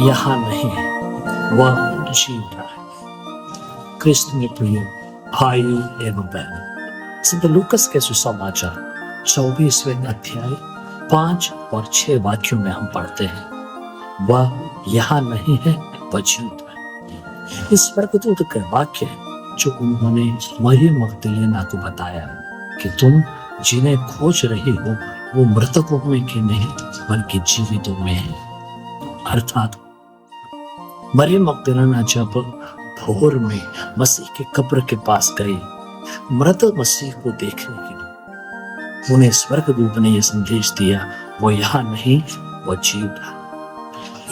यहाँ नहीं है, वह जी उठा है। क्रिस्त में प्रिय भाई एवं बहन, संत लूकस के सुसमाचार 24वें अध्याय 5 और 6 वाक्यों में हम पढ़ते हैं, वह यहाँ नहीं है, वह जीवित है। इस स्वर्गदूत के वाक्य है जो उन्होंने मरियम मगदलीना को बताया कि तुम जिन्हें खोज रही हो वो मृतकों में के नहीं बल्कि जीवितों में है। अर्थात मरियम मगदलीना जब भोर में मसीह के कब्र के पास गई मृत मसीह को देखने के लिए, उन्हें स्वर्गदूत ने यह संदेश दिया, वो यहाँ नहीं, वो जीवित है।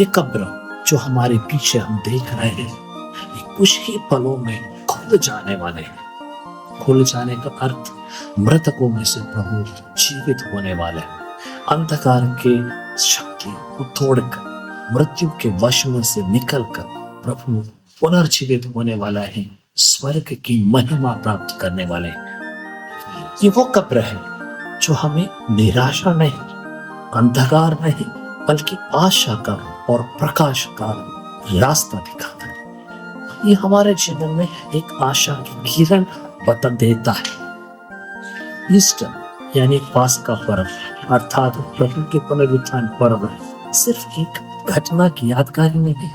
ये कब्र जो हमारे पीछे हम देख रहे हैं, ये कुछ ही पलों में खुल जाने वाले हैं। खुल जाने का अर्थ मृतकों में से प्रभु जीवित होने वाले हैं। अंधकार के शक्ति को तोड़कर मृत्यु के वश में से निकलकर प्रभु पुनर्जीवित होने वाला है, स्वर्ग की महिमा प्राप्त करने वाले हैं। ये वो कब्र है जो हमें निराशा नहीं, अंधकार नहीं, बल्कि आशा का और प्रकाश का रास्ता दिखाता है। ये हमारे जीवन में एक आशा की किरण बता देता है। ईस्टर यानी पास्का पर्व अर्थात प्रभु के पुनरुत्थान पर्व सिर्फ एक घटना की यादगारी नहीं है,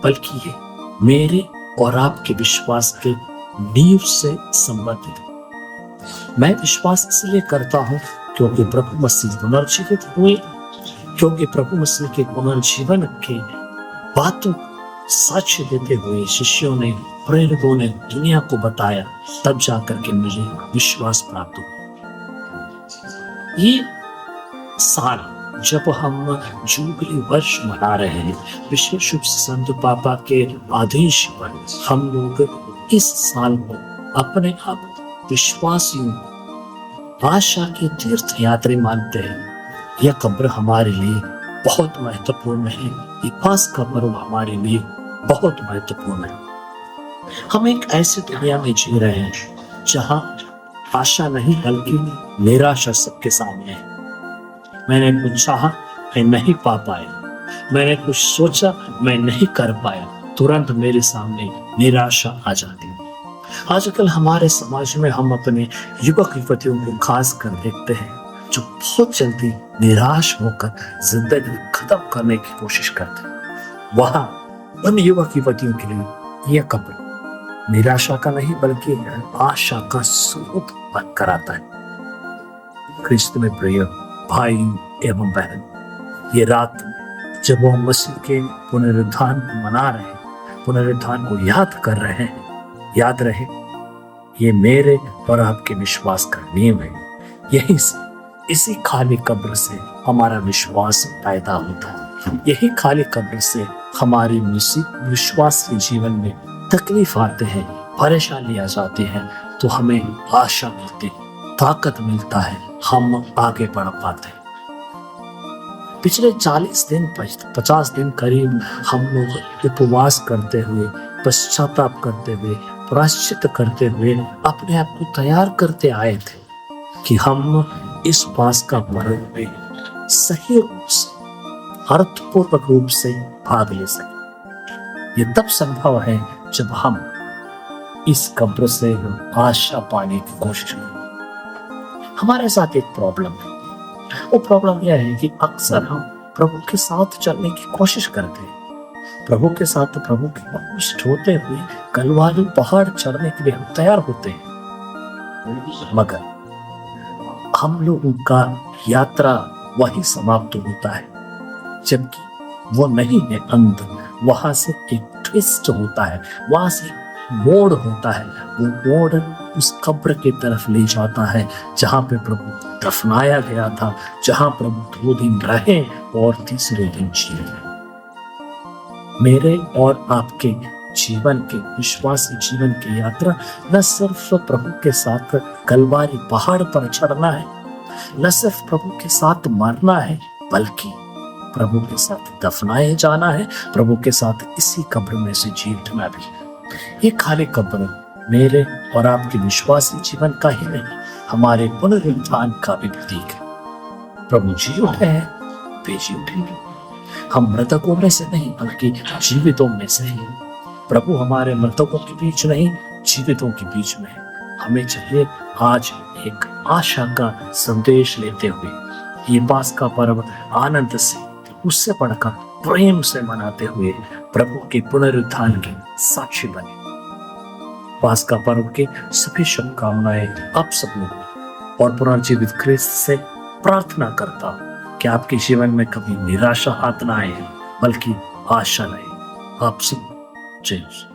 बल्कि ये मेरे और आपके विश्वास के नींव से संबंधित है। मैं विश्वास इसलिए करता हूँ क्योंकि प्रभु मसीह पुनर्जीवित हुए, क्योंकि प्रभु मसीह के पुनर्जीवन के बातों साक्ष्य देते हुए शिष्यों ने, प्रेरितों ने दुनिया को बताया, तब जाकर के मुझे विश्वास प्राप्त हुआ। ये साल जब हम जुबली वर्ष मना रहे हैं, विशेष रूप से संत पापा के आदेश पर हम लोग इस साल को अपने आप विश्वासियों, आशा के तीर्थ यात्री मानते हैं। यह कब्र हमारे लिए बहुत महत्वपूर्ण है। ये पास्का पर्व हमारे लिए बहुत महत्वपूर्ण है। हम एक ऐसी दुनिया में जी रहे हैं जहां आशा नहीं बल्कि निराशा सबके सामने है। मैंने कुछ चाहा, मैं नहीं पा पाया, मैंने कुछ सोचा, मैं नहीं कर पाया, तुरंत मेरे सामने निराशा आ जाती है। आजकल हमारे समाज में हम अपने युवक युवतियों को खास कर देखते हैं जो बहुत जल्दी निराश होकर जिंदगी खत्म करने की कोशिश करते हैं। वहां उन युवक युवतियों के लिए यह कब्र निराशा का नहीं बल्कि आशा का स्रोत बनकर आता है। क्रिस्त में प्रिय भाई एवं बहन, ये रात जब वो मसीह के पुनरुत्थान को मना रहे हैं, पुनरुत्थान को याद कर रहे हैं, याद रहे ये मेरे और आपके विश्वास का नियम है। यही से इसी खाली कब्र से हमारा विश्वास पैदा होता है। यही खाली कब्र से हमारे विश्वास के जीवन में तकलीफ आते हैं, परेशानी आ जाती है, तो हमें आशा मिलती है, ताकत मिलता है, हम आगे बढ़ पाते हैं। पिछले 40 दिन 50 दिन करीब हम लोग उपवास करते हुए, पश्चाताप करते हुए, प्रायश्चित करते हुए अपने आप को तैयार करते आए थे कि हम इस पास्का पर्व में सही रूप से, अर्थपूर्वक रूप से भाग ले सके। ये तब संभव है जब हम इस कब्र से आशा पाने की कोशिश करें। हमारे साथ एक प्रॉब्लम है। वो प्रॉब्लम यह है कि अक्सर हम प्रभु के साथ चलने की कोशिश करते हैं, प्रभु के साथ, प्रभु के वश होते हुए कलवारी पहाड़ चढ़ने के लिए हम तैयार होते हैं, मगर हम लोगों का यात्रा वही समाप्त होता है, जबकि वो नहीं है अंत। वहां से एक ट्विस्ट होता है, वहां से मोड़ होता है। वो मोड़ उस कब्र की तरफ ले जाता है जहां पे प्रभु दफनाया गया था, जहां प्रभु 2 दिन रहे और तीसरे दिन जिए। मेरे और आपके जीवन के, विश्वासी जीवन की यात्रा न सिर्फ प्रभु के साथ कलवारी पहाड़ पर चढ़ना है, न सिर्फ प्रभु के साथ मरना है, बल्कि प्रभु के साथ दफनाए जाना है, प्रभु के साथ इसी कब्र में से जी उठना भी। ये खाली कब्र मेरे और आपके विश्वासी जीवन का ही नहीं, हमारे पुनरुत्थान का भी प्रतीक है। प्रभु जी उठे हैं, वे जी उठेंगे। हम मृतकों में से नहीं बल्कि जीवितों में से हैं। प्रभु हमारे मृतकों के बीच नहीं, जीवितों के बीच में है। हमें चाहिए आज एक आशा का संदेश लेते हुए ये पास्का पर्व आनंद से, उससे बढ़कर प्रेम से मनाते हुए प्रभु के पुनरुत्थान के साक्षी बने। पास्का पर्व के सभी शुभकामनाएं आप सब लोग और पुनर्जीवित क्रिस्त से प्रार्थना करता हूं कि आपके जीवन में कभी निराशा हाथ ना आए बल्कि आशा रहे। आप सब जय